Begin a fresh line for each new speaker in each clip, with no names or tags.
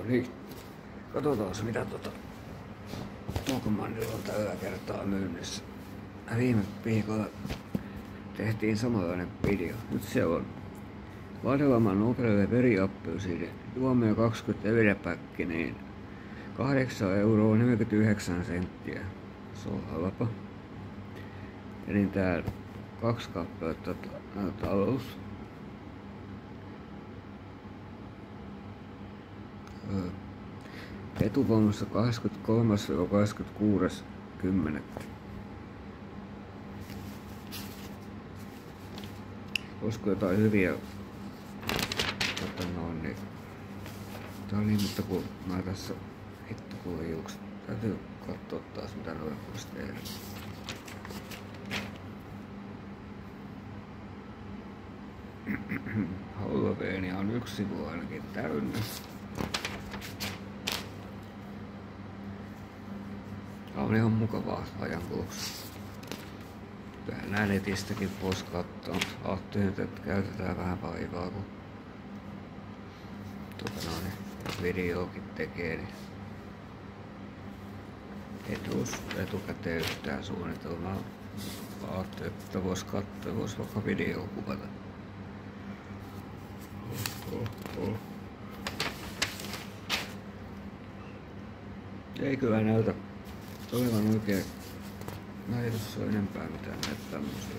Niin, katsotaan mitä Tokmannilla on tällä kertaa myynnissä. Viime viikolla tehtiin samanlainen video. Nyt se on Vadelman Nobrelle veriappelsiini juomia 20 veripäkki, niin 8,49 €. Se on halpa. Ja niin täällä 2 kappaletta talous. Etuvoimassa 23.–26.10. Olisiko jotain hyviä niin. Tää oli, mutta kun mä tässä hitto kun liukset. Täytyy katsoa taas mitä noin voisi tehdä. Halloweenia on 1 sivu ainakin täynnä. On ihan mukavaa ajankuluksia. Kyllähän nää netistäkin pois katsoa. Ajattelin, että käytetään vähän vaivaa, kun videokin tekee, niin etukäteen yhtään suunnitelmaa. Ajattelin, että vois katsoa, vois vaikka videoa kuvata. Ei kyllä näytä olevan oikein. Mä ei tossa ole enempää mitään näitä tämmösiä.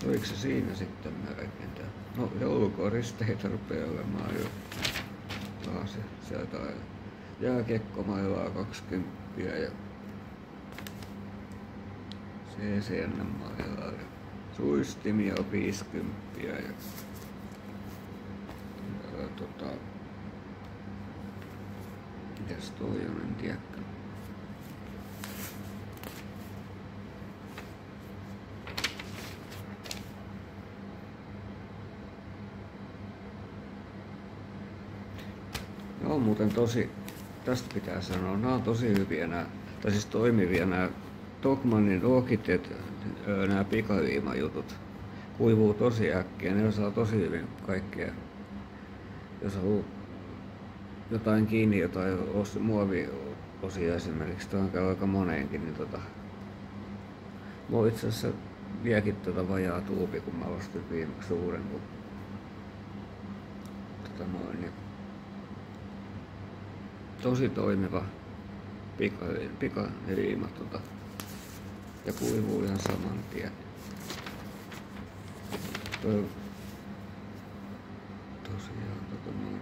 Oliko se siinä sitten merkintä? No joulukoristeita rupeaa olemaan jo. Taas sieltä jääkiekkomailaa 20 ja CCN-mailaa ja suistimia 50 ja mitäs toi on, en tiedäkään. Ne on muuten tosi, tästä pitää sanoa, nämä on tosi hyviä tai siis toimivia nämä Tokmannin Rohkiteet, nämä pikaviimajutut. Kuivuu tosi äkkiä, ne osaa tosi hyvin kaikkea. Jos haluaa jotain kiinni, jotain muoviosia esimerkiksi, tuohon käy aika moneenkin, niin mulla itse asiassa vieläkin vajaa tuubi, kun mä ostin viimeksi uuden, kun niin tosi toimiva pikaviima ja kuivuu ihan saman tien. Tosiaan niin.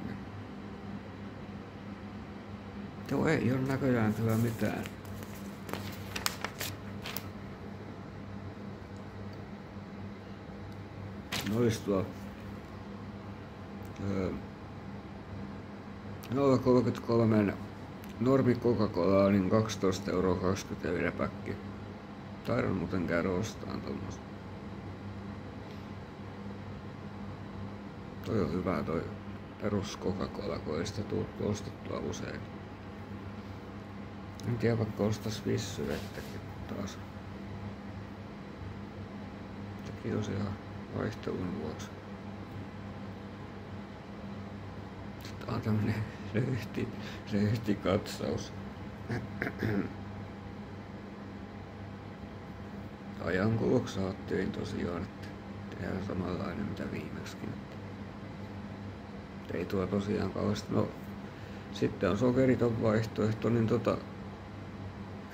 Joo, ei ole näköjään kyllä mitään. Noistua 0,33 normi Coca-Cola niin 12,20 € päkki. Taidan muuten käydä ostaan tommoista. Toi on hyvä toi perus Coca-Cola, kun ei sitä tullut ostettua usein. En tiedä, vaikka ostais vissyvettäkin taas. Sekin olisi ihan vaihtelun vuoksi. Sitten on tämmönen lehti katsaus. Ajankuluksi ajattelin tosiaan, että tehdään samanlainen mitä viimeksikin. Ei tuo tosiaan kauheasti. No, sitten on sokeriton vaihtoehto, niin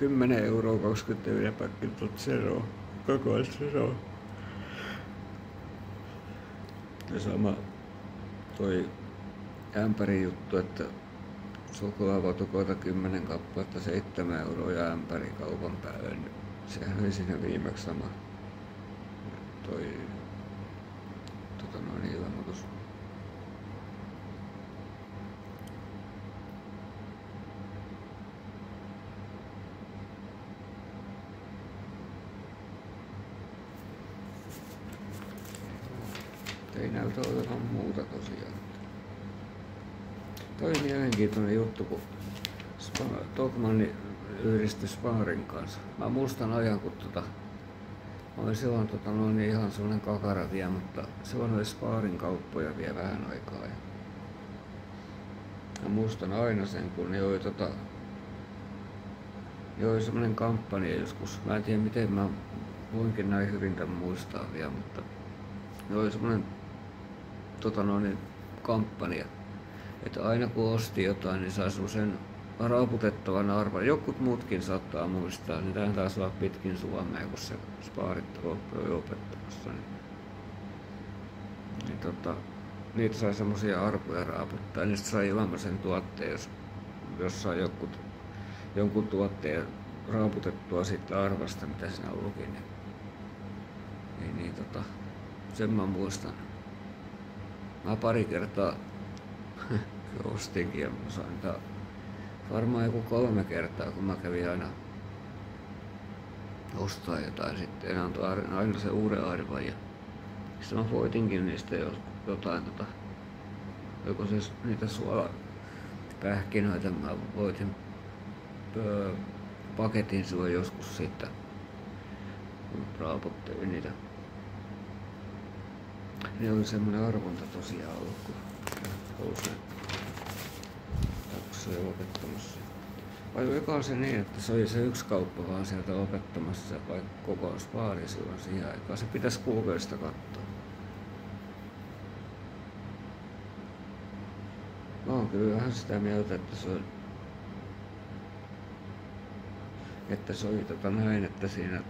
10,20 € päkki Zero, koko Zero. Ja sama toi ämpäri juttu, että suklaavatukoita 10 kappaletta 7 € ja ämpäri kaupan päälle, niin sehän oli siinä viimeksi sama toi ilmoitus. Ei näytä olevan muuta tosiaan. Toi on mielenkiintoinen juttu, kun Tokmanni yhdistyi Sparin kanssa. Mä muistan ajan, kun mä olin silloin ihan sellainen kakara vielä, mutta silloin oli Sparin kauppoja vielä vähän aikaa. Ja Mä muistan aina sen, kun joi semmonen kampanja joskus. Mä en tiedä miten mä voinkin näin hyvin tän muistaa vielä, mutta joi semmonen kampanja, että aina kun osti jotain, niin sai semmosen raaputettavan arvan. Jokut muutkin saattaa muistaa, niin tähän taas olla pitkin Suomea, kun se Spaarit oli opettamassa. Niitä sai semmosia arpoja raaputtaa, niistä sai ilmaisen tuotteen, jos sai jonkun tuotteen raaputettua siitä arvasta, mitä siinä luki. Sen mä muistan. Mä pari kertaa ostinkin ja mä sain varmaan joku 3 kertaa, kun mä kävin aina ostaa jotain, sitten ne antoi aina se uuden arvan ja sitten mä voitinkin niistä jotain oliko se niitä suolapähkinöitä, mä voitin paketin sua joskus siitä, kun raaputtelin niitä. Ne oli semmonen arvonta tosiaan ollut, kun se oli opettamassa. Vai oliko se niin, että se oli se yksi kauppa vaan sieltä opettamassa vai koko Spaari silloin siihen aikaan? Se pitäisi Googlesta katsoa. Mä oon kyllä vähän sitä mieltä, että se oli näin, että siinä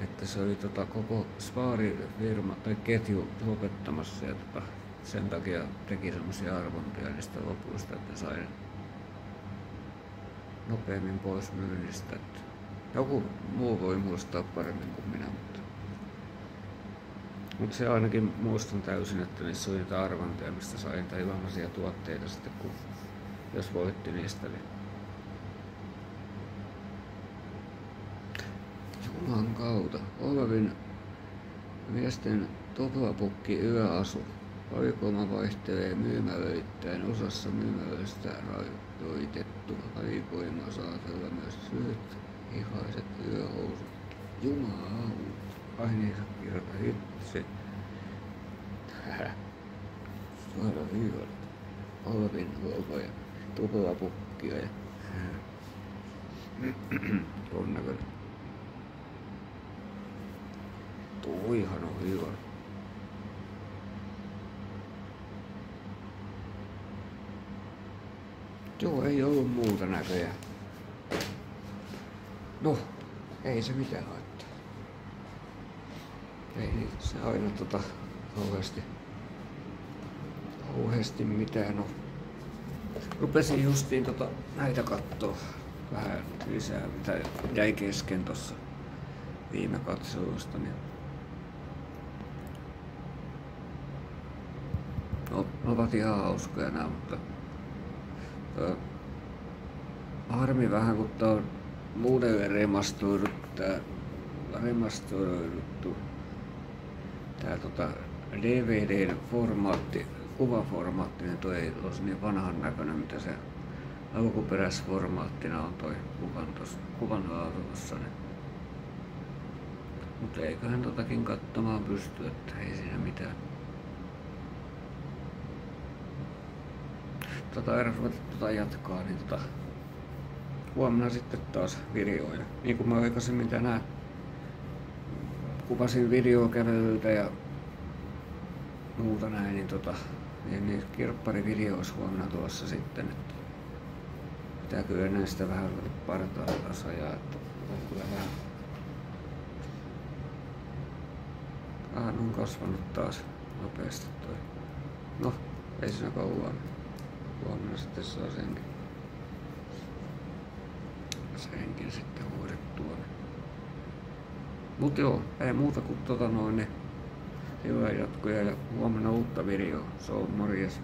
että se oli koko Spaari-firma tai ketju lopettamassa ja sen takia teki semmosia arvontoja niistä lopuista, että sai nopeammin pois myynnistä. Että joku muu voi muistaa paremmin kuin minä, mutta se ainakin muistan täysin, että niissä oli niitä arvontoja, mistä sai niitä ilmaisia tuotteita sitten, jos voitti niistä. Niin Jumalan kautta. Olvin miesten tuplapukki yöasu. Valikoima vaihtelee myymälöittäin. Osassa myymälöistä rajoitettu valikoima saatella myös syöt, ihaiset yöhousut. Jumalauta. Ai niin, kirjoita hitsi. Suora hyvä. Olvin huoltoja. Tuplapukkia ja ton näköinen. Tuihan on hyvä. Joo, ei ollut muuta näköjään. No, ei se mitään haittaa. Ei se aina kauheasti mitään ole. Rupesin justiin näitä kattoo vähän lisää, mitä jäi kesken tossa viime katselusta. Niin ovat ihan hauskoja nää, mutta harmi vähän, kun tää on uudelleen remasteroiduttu tää DVD:n formaatti, kuvaformaatti, niin toi ei ole niin vanhan näköinen, mitä se alkuperäisformaattina on toi kuvan laatussa. Mutta eiköhän totakin katsomaan pysty, että ei siinä mitään. Jatkaa, niin huomenna sitten taas videoja. Niin kuin mä aikaisemmin tänään kuvasin videokävelyitä ja muuta näin, niin kirpparivideoissa huomenna tulossa sitten, että pitää kyllä näistä vähän partaa taas ajaa, että kyllä vähän on kasvanut taas nopeasti toi. No, ei siinä kauan. Huomenna sitten saa senkin sitten hoidettua. Mut joo, ei muuta kuin hyvää jatkoja ja huomenna uutta videoa. Se on morjes.